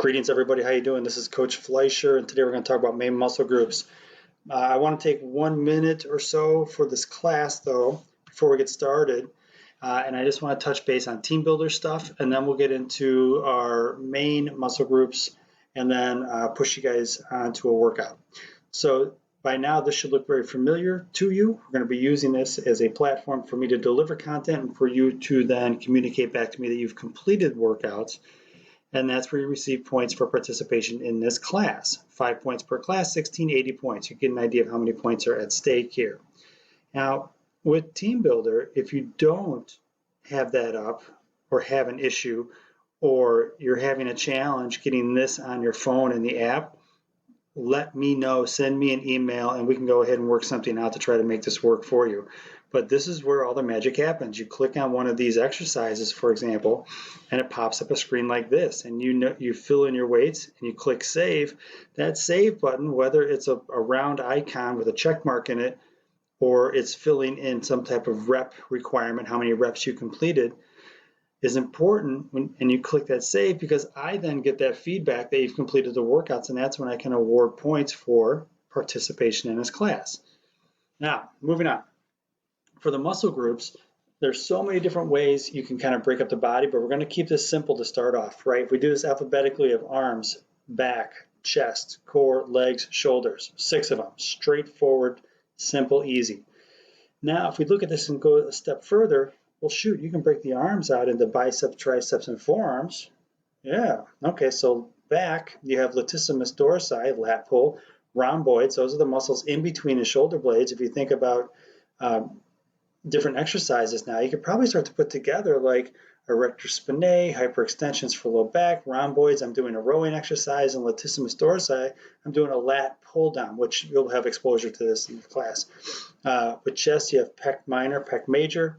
Greetings, everybody. How you doing? This is Coach Fleischer, and today we're going to talk about main muscle groups. I want to take 1 minute or so for this class, though, before we get started. And I just want to touch base on team builder stuff, and then we'll get into our main muscle groups, and then push you guys onto a workout. So by now, this should look very familiar to you. We're going to be using this as a platform for me to deliver content and for you to then communicate back to me that you've completed workouts. And that's where you receive points for participation in this class. 5 points per class, 1680 points. You get an idea of how many points are at stake here. Now, with Team Builder, if you don't have that up or have an issue, or you're having a challenge getting this on your phone in the app, let me know, send me an email, and we can go ahead and work something out to try to make this work for you. But this is where all the magic happens. You click on one of these exercises, for example, and it pops up a screen like this, and you fill in your weights and you click save. That save button, whether it's a round icon with a check mark in it, or it's filling in some type of rep requirement, how many reps you completed, is important and you click that save, because I then get that feedback that you've completed the workouts, and that's when I can award points for participation in this class. Now, moving on. For the muscle groups, there's so many different ways you can kind of break up the body, but we're going to keep this simple to start off, right? If we do this alphabetically of arms, back, chest, core, legs, shoulders, 6 of them, straightforward, simple, easy. Now, if we look at this and go a step further, well, shoot, you can break the arms out into biceps, triceps, and forearms. Yeah, okay, so back, you have latissimus dorsi, lat pull, rhomboids, those are the muscles in between the shoulder blades. If you think about different exercises now, you could probably start to put together like erector spinae, hyperextensions for low back, rhomboids. I'm doing a rowing exercise, and latissimus dorsi, I'm doing a lat pull down, which you'll have exposure to this in the class. With chest, you have pec minor, pec major,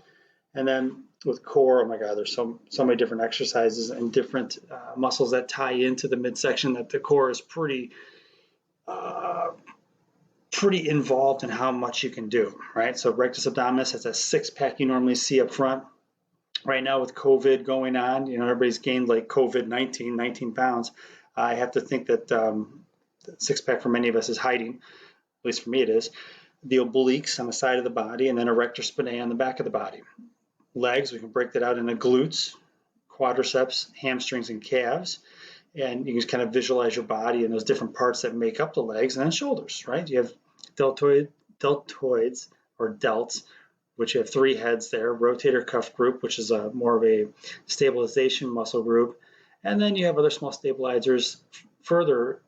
and then with core, oh my God, there's so many different exercises and different muscles that tie into the midsection that the core is pretty involved in how much you can do, right? So rectus abdominis has a six-pack you normally see up front. Right now with COVID going on, everybody's gained like COVID-19, 19 pounds. I have to think that the six-pack for many of us is hiding, at least for me it is. The obliques on the side of the body, and then erector spinae on the back of the body. Legs, we can break that out into glutes, quadriceps, hamstrings, and calves. And you can just kind of visualize your body and those different parts that make up the legs, and then shoulders, right? You have deltoids or delts, which you have 3 heads there, rotator cuff group, which is more of a stabilization muscle group, and then you have other small stabilizers further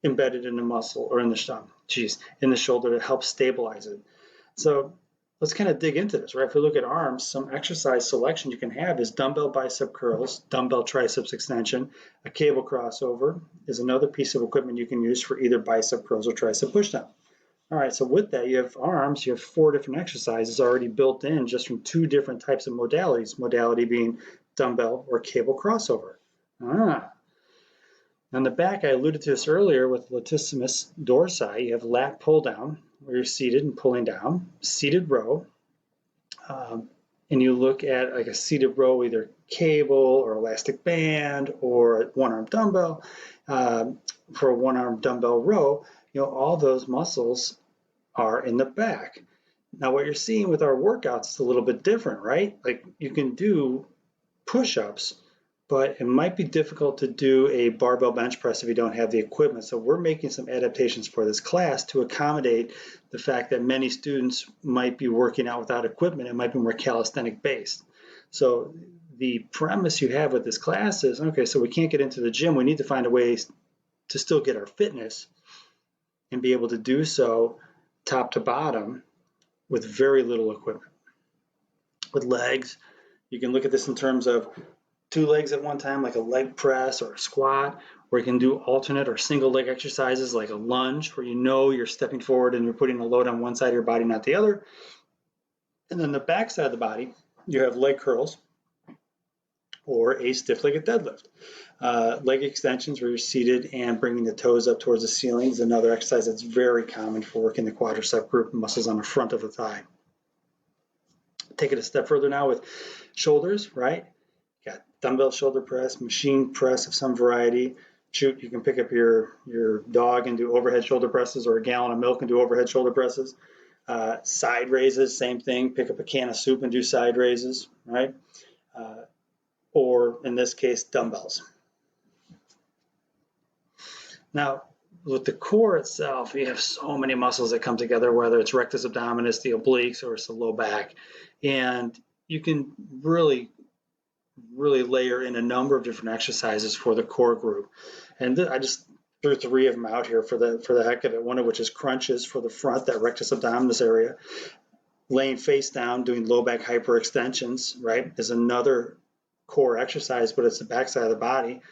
embedded in the muscle or in the shoulder to help stabilize it. So let's kind of dig into this, right? If we look at arms, some exercise selection you can have is dumbbell bicep curls, dumbbell triceps extension. A cable crossover is another piece of equipment you can use for either bicep curls or tricep pushdown. All right, so with that, you have arms, you have 4 different exercises already built in just from 2 different types of modalities, modality being dumbbell or cable crossover. On the back, I alluded to this earlier with latissimus dorsi, you have lat pull down, where you're seated and pulling down, seated row, and you look at like a seated row, either cable or elastic band or a one-arm dumbbell. For a one-arm dumbbell row, all those muscles are in the back. Now, what you're seeing with our workouts is a little bit different, right? Like you can do push-ups, but it might be difficult to do a barbell bench press if you don't have the equipment. So we're making some adaptations for this class to accommodate the fact that many students might be working out without equipment. It might be more calisthenic based. So the premise you have with this class is, okay, so we can't get into the gym. We need to find a way to still get our fitness and be able to do so top to bottom with very little equipment. With legs, you can look at this in terms of 2 legs at one time, like a leg press or a squat, or you can do alternate or single leg exercises like a lunge, where you're stepping forward and you're putting a load on one side of your body, not the other. And then the back side of the body, you have leg curls or a stiff-legged deadlift. Leg extensions, where you're seated and bringing the toes up towards the ceiling, is another exercise that's very common for working the quadricep group, muscles on the front of the thigh. Take it a step further now with shoulders, right? Got dumbbell shoulder press, machine press of some variety, Shoot, you can pick up your dog and do overhead shoulder presses, or a gallon of milk and do overhead shoulder presses. Side raises, same thing. Pick up a can of soup and do side raises, right? Or in this case, dumbbells. Now, with the core itself, you have so many muscles that come together, whether it's rectus abdominis, the obliques, or it's the low back. And you can really layer in a number of different exercises for the core group. And I just threw 3 of them out here for the heck of it. One of which is crunches for the front, that rectus abdominis area. Laying face down, doing low back hyperextensions, right, is another core exercise, but it's the backside of the body.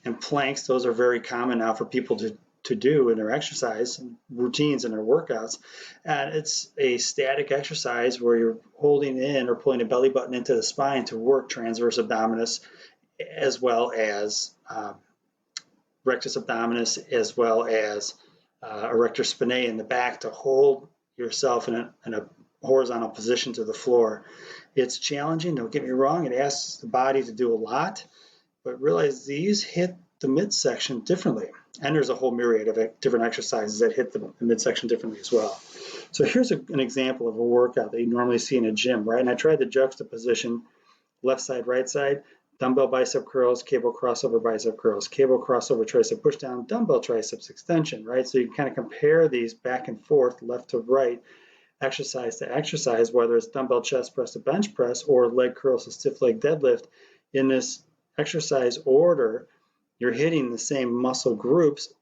And planks, those are very common now for people to do in their exercise and routines and their workouts. And it's a static exercise where you're holding in or pulling a belly button into the spine to work transverse abdominis, as well as rectus abdominis, as well as erector spinae in the back, to hold yourself in a horizontal position to the floor. It's challenging, don't get me wrong. It asks the body to do a lot, but realize these hit the midsection differently. And there's a whole myriad of different exercises that hit the midsection differently as well. So here's an example of a workout that you normally see in a gym, right? And I tried the juxtaposition, left side, right side, dumbbell bicep curls, cable crossover bicep curls, cable crossover tricep push down, dumbbell triceps extension, right? So you can kind of compare these back and forth, left to right, exercise to exercise, whether it's dumbbell chest press to bench press or leg curls to stiff leg deadlift. In this exercise order, you're hitting the same muscle groups,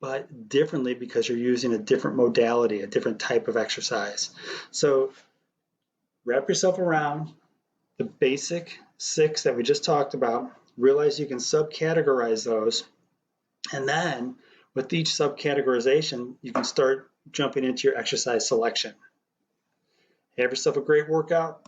but differently because you're using a different modality, a different type of exercise. So wrap yourself around the basic 6 that we just talked about. Realize you can subcategorize those, and then with each subcategorization, you can start jumping into your exercise selection. Have yourself a great workout.